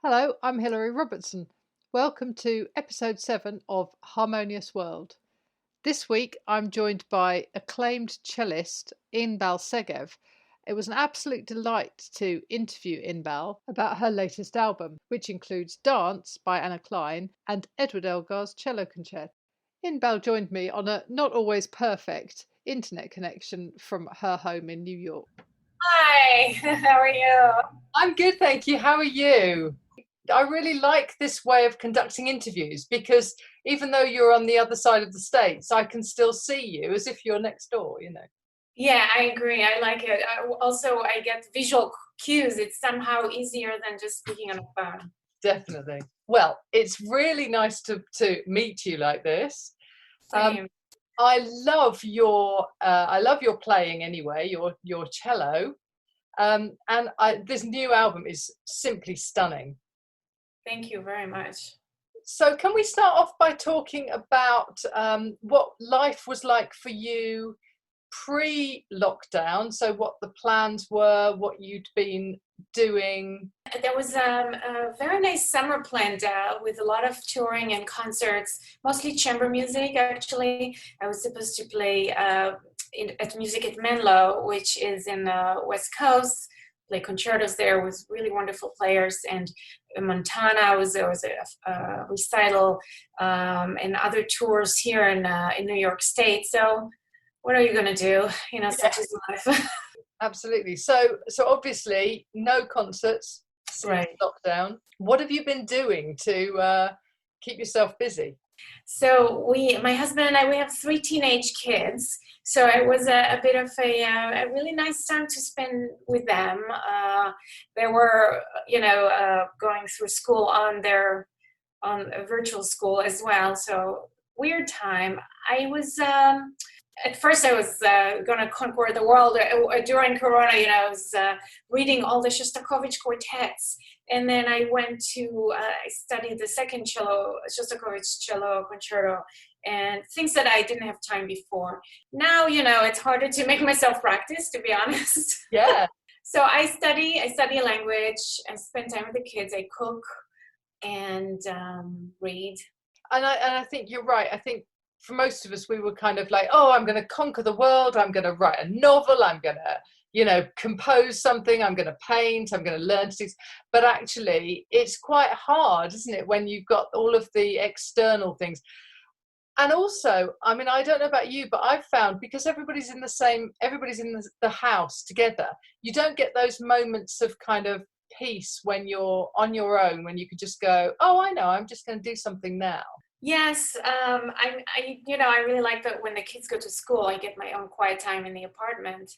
Hello, I'm Hilary Robertson. Welcome to episode 7 of Harmonious World. This week I'm joined by acclaimed cellist Inbal Segev. It was an absolute delight to interview Inbal about her latest album, which includes Dance by Clyne and Edward Elgar's cello concerto. Inbal joined me on a not always perfect internet connection from her home in New York. Hi, how are you? I'm good, thank you. How are you? I really like this way of conducting interviews because even though you're on the other side of the States, I can still see you as if you're next door. Yeah, I agree. I like it. I get visual cues. It's somehow easier than just speaking on the phone. Definitely. Well, it's really nice to meet you like this. Same. I love your playing anyway, your cello. This new album is simply stunning. Thank you very much. So can we start off by talking about what life was like for you pre-lockdown? So what the plans were, what you'd been doing? There was a very nice summer planned with a lot of touring and concerts, mostly chamber music, actually. I was supposed to play at Music at Menlo, which is in the West Coast, play concertos there with really wonderful players. And in Montana, there was a recital and other tours here in New York State. So what are you going to do? Such is life. Absolutely. So obviously no concerts since Right. lockdown. What have you been doing to keep yourself busy? So my husband and I, we have 3 teenage kids. So it was a bit of a really nice time to spend with them. They were, going through school on a virtual school as well. So weird time. At first I was going to conquer the world during Corona. I was reading all the Shostakovich quartets. And then I I studied the second Shostakovich cello concerto, and things that I didn't have time before. Now, it's harder to make myself practice, to be honest. Yeah. So I study language, I spend time with the kids, I cook and read. And I think you're right. I think for most of us, we were kind of like, oh, I'm going to conquer the world. I'm going to write a novel. I'm going to compose something. I'm going to paint. I'm going to learn to do. But actually, it's quite hard, isn't it, when you've got all of the external things. And also, I mean, I don't know about you, but I've found because everybody's in the house together, you don't get those moments of kind of peace when you're on your own, when you could just go, oh, I know, I'm just going to do something now. Yes, I really like that when the kids go to school, I get my own quiet time in the apartment.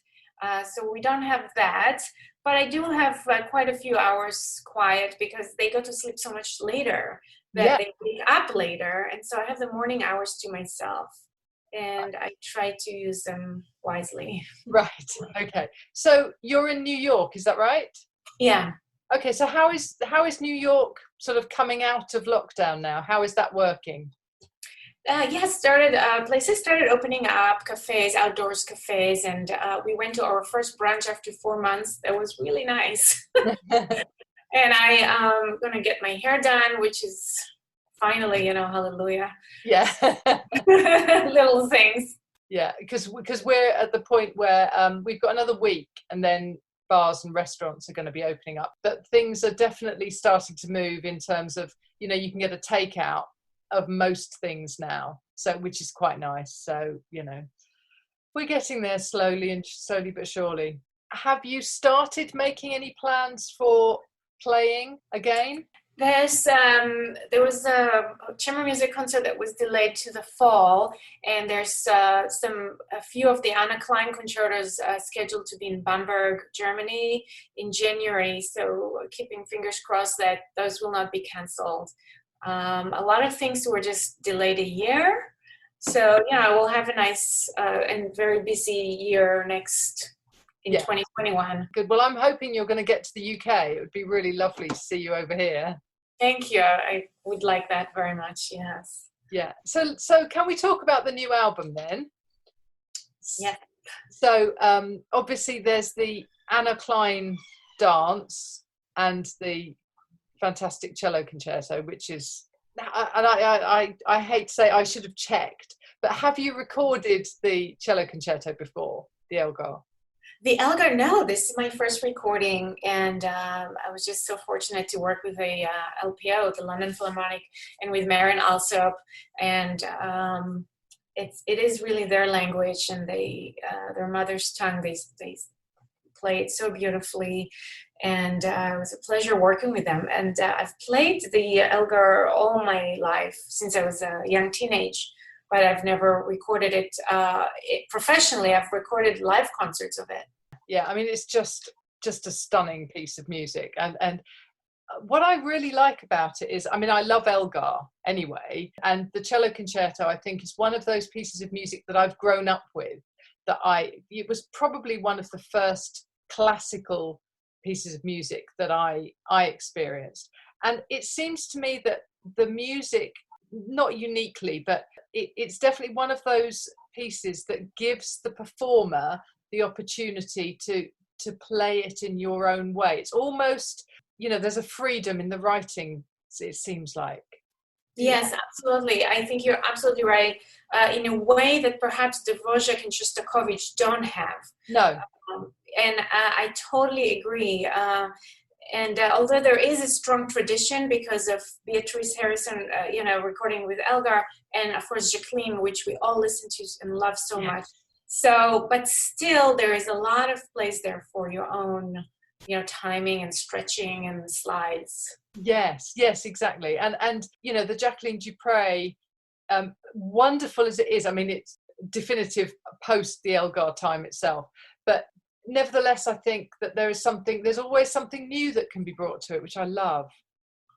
So we don't have that, but I do have quite a few hours quiet because they go to sleep so much later that they wake up later. And so I have the morning hours to myself and I try to use them wisely. Right. Okay. So you're in New York, is that right? Yeah. Okay. So how is New York sort of coming out of lockdown now? How is that working? Places started opening up, cafes, outdoors cafes, and we went to our first brunch after 4 months. That was really nice. And I am going to get my hair done, which is finally, hallelujah. Yeah. Little things. Yeah, because we're at the point where we've got another week and then bars and restaurants are going to be opening up. But things are definitely starting to move in terms of, you can get a takeout of most things now, so which is quite nice. So, we're getting there slowly but surely. Have you started making any plans for playing again? There was a chamber music concert that was delayed to the fall, and there's a few of the Anna Clyne concertos scheduled to be in Bamberg, Germany in January. So keeping fingers crossed that those will not be canceled. A lot of things were just delayed a year. So we'll have a nice and very busy year in 2021. Good. Well, I'm hoping you're going to get to the UK. It would be really lovely to see you over here. Thank you. I would like that very much. Yes. Yeah. So can we talk about the new album then? Yeah. So obviously there's the Anna Clyne dance and the fantastic cello concerto, which is, and I hate to say I should have checked, but have you recorded the cello concerto before, the Elgar? The Elgar, no, this is my first recording, and I was just so fortunate to work with the LPO, the London Philharmonic, and with Marin Alsop, and it is really their language and their mother's tongue. They play it so beautifully, and it was a pleasure working with them. And I've played the Elgar all my life since I was a young teenage, but I've never recorded it professionally. I've recorded live concerts of it. Yeah, I mean, it's just a stunning piece of music. And what I really like about it is, I mean, I love Elgar anyway, and the cello concerto, I think, is one of those pieces of music that I've grown up with. It was probably one of the first classical pieces of music that I experienced. And it seems to me that the music, not uniquely, but it's definitely one of those pieces that gives the performer the opportunity to play it in your own way. It's almost, there's a freedom in the writing, it seems like. Yes, absolutely. I think you're absolutely right. In a way that perhaps Dvorak and Shostakovich don't have. No. And I totally agree. And although there is a strong tradition because of Beatrice Harrison, recording with Elgar, and of course Jacqueline, which we all listen to and love so much. So, but still, there is a lot of place there for your own, timing and stretching and slides. Yes, exactly. And the Jacqueline Dupre, wonderful as it is, I mean, it's definitive post the Elgar time itself, but nevertheless, I think that there's always something new that can be brought to it, which I love.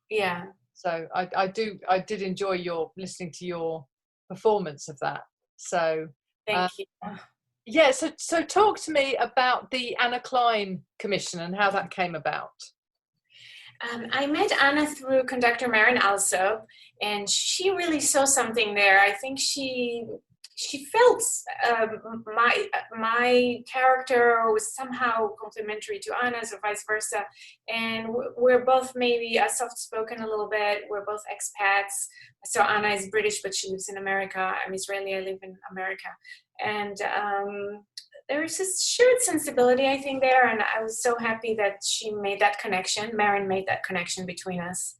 Yeah. So I did enjoy listening to your performance of that. So thank you. Yeah, so talk to me about the Anna Clyne commission and how that came about. I met Anna through conductor Marin Alsop, and she really saw something there. I think she felt my character was somehow complementary to Anna's or vice versa. And we're both maybe soft-spoken a little bit. We're both expats. So Anna is British, but she lives in America. I'm Israeli, I live in America. And there's this shared sensibility, I think, there. And I was so happy that she made that connection. Marin made that connection between us.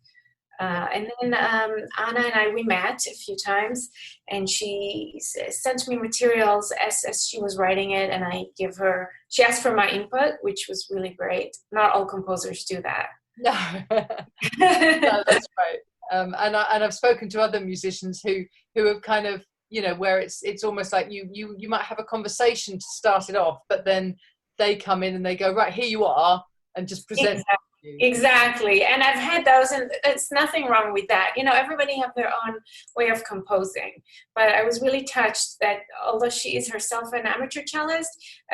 And then Anna and I, we met a few times, and she sent me materials as she was writing it, and she asked for my input, which was really great. Not all composers do that. No, no, that's right. And I've spoken to other musicians who have kind of, where it's almost like you might have a conversation to start it off, but then they come in and they go, right, here you are, and just present. Exactly. And I've had those, and there's nothing wrong with that. Everybody have their own way of composing. But I was really touched that although she is herself an amateur cellist,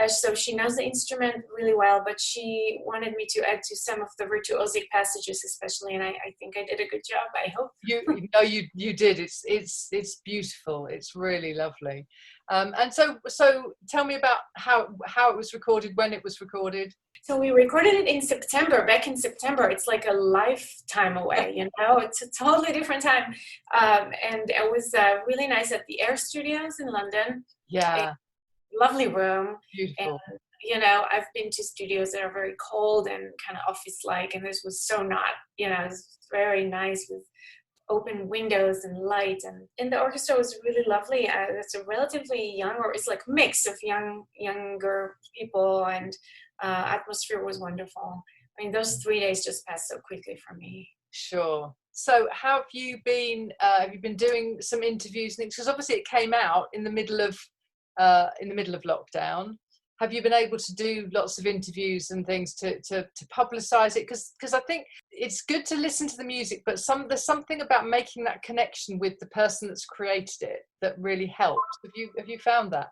so she knows the instrument really well, but she wanted me to add to some of the virtuosic passages especially, and I think I did a good job, I hope. You did. It's beautiful. It's really lovely. And so tell me about how it was recorded, when it was recorded. So we recorded it back in September. It's like a lifetime away, it's a totally different time. And it was really nice at the Air Studios in London. Yeah. Lovely room. Beautiful. And, I've been to studios that are very cold and kind of office-like, and this was so not, it was very nice with open windows and light, and the orchestra was really lovely. It's a relatively young, or it's like a mix of younger people, and atmosphere was wonderful. I mean, those 3 days just passed so quickly for me. Sure. So have you been doing some interviews and things? Because obviously it came out in the middle of lockdown. Have you been able to do lots of interviews and things to publicize it? Because I think it's good to listen to the music, but there's something about making that connection with the person that's created it that really helps. Have you found that?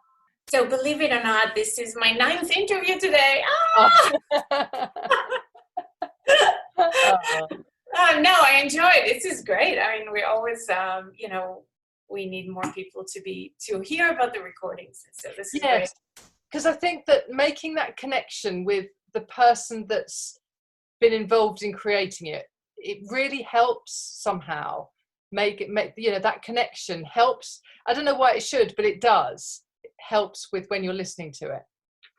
So believe it or not, this is my 9th interview today. No, I enjoy it. This is great. I mean, we always, we need more people to hear about the recordings. So this is great. Because I think that making that connection with the person that's been involved in creating it it really helps somehow make that connection helps. I don't know why it should, but it does. It helps with when you're listening to it.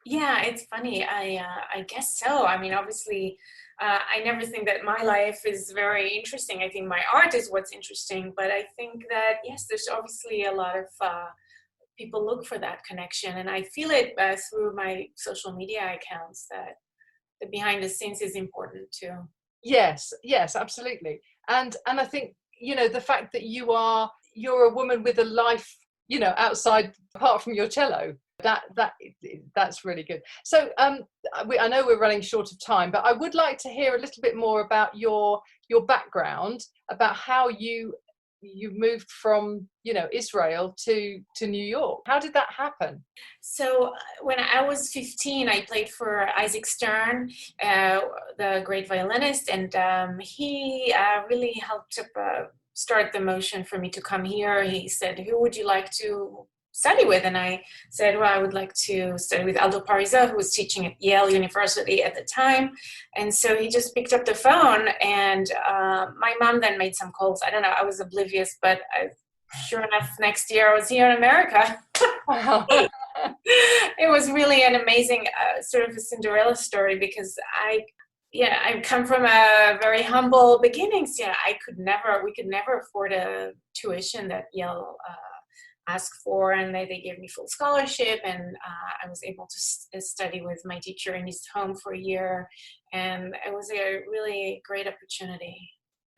Yeah, it's funny. I guess so. I mean, obviously, I never think that my life is very interesting. I think my art is what's interesting. But I think that, yes, there's obviously a lot of people look for that connection. And I feel it through my social media accounts that the behind the scenes is important too. Yes, absolutely. And I think, the fact that you're a woman with a life, outside, apart from your cello, that's really good. So I know we're running short of time, but I would like to hear a little bit more about your background, about how you moved from Israel to New York. How did that happen? So when I was 15, I played for Isaac Stern, the great violinist, and he really helped start the motion for me to come here. He said, "Who would you like to study with?" And I said, "Well, I would like to study with Aldo Pariza, who was teaching at Yale University at the time." And so he just picked up the phone, and my mom then made some calls. I don't know, I was oblivious, but sure enough, next year I was here in America. It was really an amazing sort of a Cinderella story, because I come from a very humble beginnings. We could never afford a tuition that Yale asked for, and they gave me full scholarship, and I was able to study with my teacher in his home for a year, and it was a really great opportunity.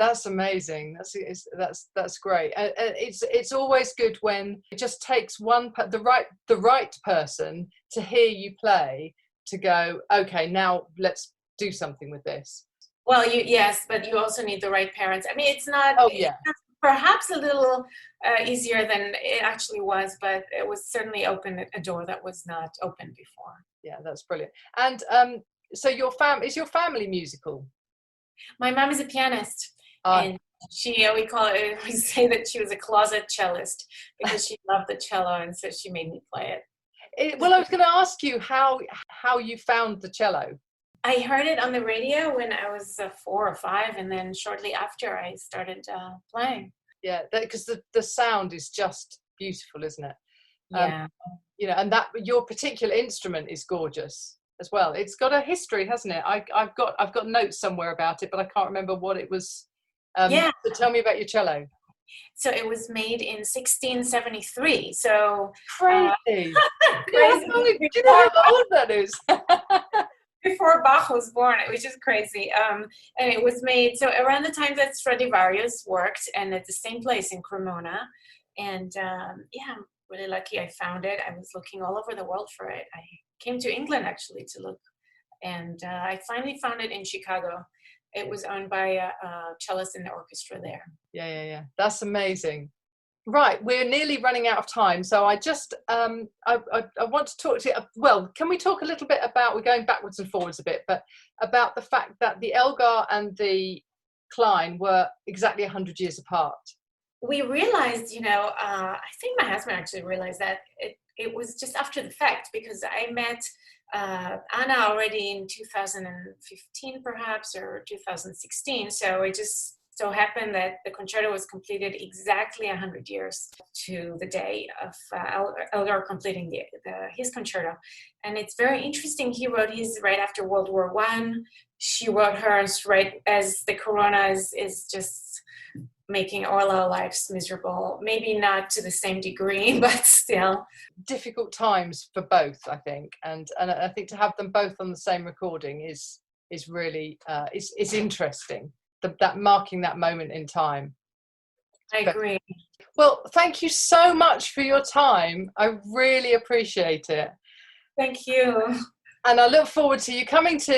That's amazing. That's great. It's always good when it just takes the right person to hear you play, to go, okay, now let's do something with this. Well, yes, but you also need the right parents. I mean, it's not. Oh yeah. It's perhaps a little easier than it actually was, but it was certainly opened a door that was not open before. Yeah, that's brilliant. And so is your family musical? My mom is a pianist. And we say that she was a closet cellist, because she loved the cello, and so she made me play it. Well, I was going to ask you how you found the cello. I heard it on the radio when I was 4 or 5, and then shortly after I started playing. Yeah, because the sound is just beautiful, isn't it? Yeah. And that your particular instrument is gorgeous as well. It's got a history, hasn't it? I've got notes somewhere about it, but I can't remember what it was. So tell me about your cello. So it was made in 1673. So crazy. Crazy. Do you know how old that is? Before Bach was born, which is crazy. And it was made so around the time that Stradivarius worked, and at the same place in Cremona. And I'm really lucky I found it. I was looking all over the world for it. I came to England actually to look, and I finally found it in Chicago. It was owned by a cellist in the orchestra there. Yeah. That's amazing. Right, we're nearly running out of time, so I just I want to talk to you. Well, can we talk a little bit about, we're going backwards and forwards a bit, but about the fact that the Elgar and the Clyne were exactly 100 years apart? We realized, I think my husband actually realized that it was just after the fact, because I met Anna already in 2015 perhaps, or 2016. So it just so happened that the concerto was completed exactly 100 years to the day of Elgar completing his concerto. And it's very interesting. He wrote his right after World War I. She wrote hers right as the corona is just making all our lives miserable. Maybe not to the same degree, but still. Difficult times for both, I think. And I think to have them both on the same recording is really is interesting. That marking that moment in time. I agree. Well, thank you so much for your time. I really appreciate it. Thank you. And I look forward to you coming to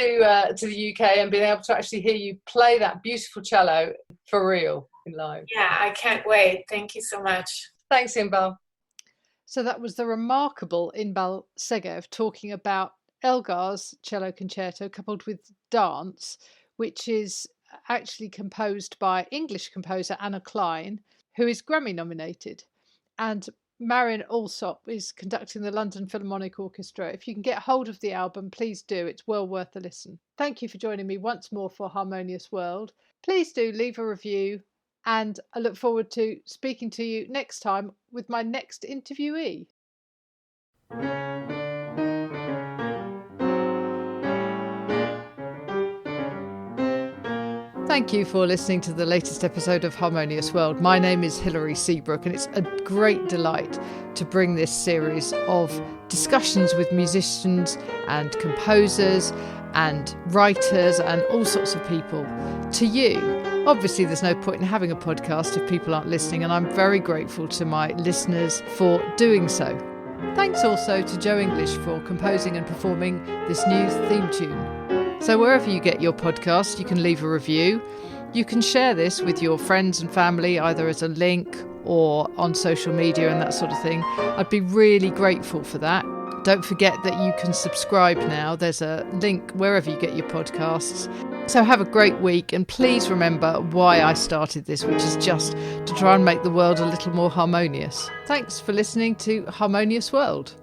the UK and being able to actually hear you play that beautiful cello for real in live. Yeah, I can't wait. Thank you so much. Thanks, Inbal. So that was the remarkable Inbal Segev talking about Elgar's cello concerto coupled with dance, which is actually composed by English composer Anna Clyne, who is Grammy nominated, and Marin Alsop is conducting the London Philharmonic Orchestra. If you can get hold of the album, please do. It's well worth a listen. Thank you for joining me once more for Harmonious World. Please do leave a review, and I look forward to speaking to you next time with my next interviewee. Thank you for listening to the latest episode of Harmonious World. My name is Hilary Seabrook, and it's a great delight to bring this series of discussions with musicians and composers and writers and all sorts of people to you. Obviously, there's no point in having a podcast if people aren't listening, and I'm very grateful to my listeners for doing so. Thanks also to Joe English for composing and performing this new theme tune. So wherever you get your podcast, you can leave a review. You can share this with your friends and family, either as a link or on social media and that sort of thing. I'd be really grateful for that. Don't forget that you can subscribe now. There's a link wherever you get your podcasts. So have a great week, and please remember why I started this, which is just to try and make the world a little more harmonious. Thanks for listening to Harmonious World.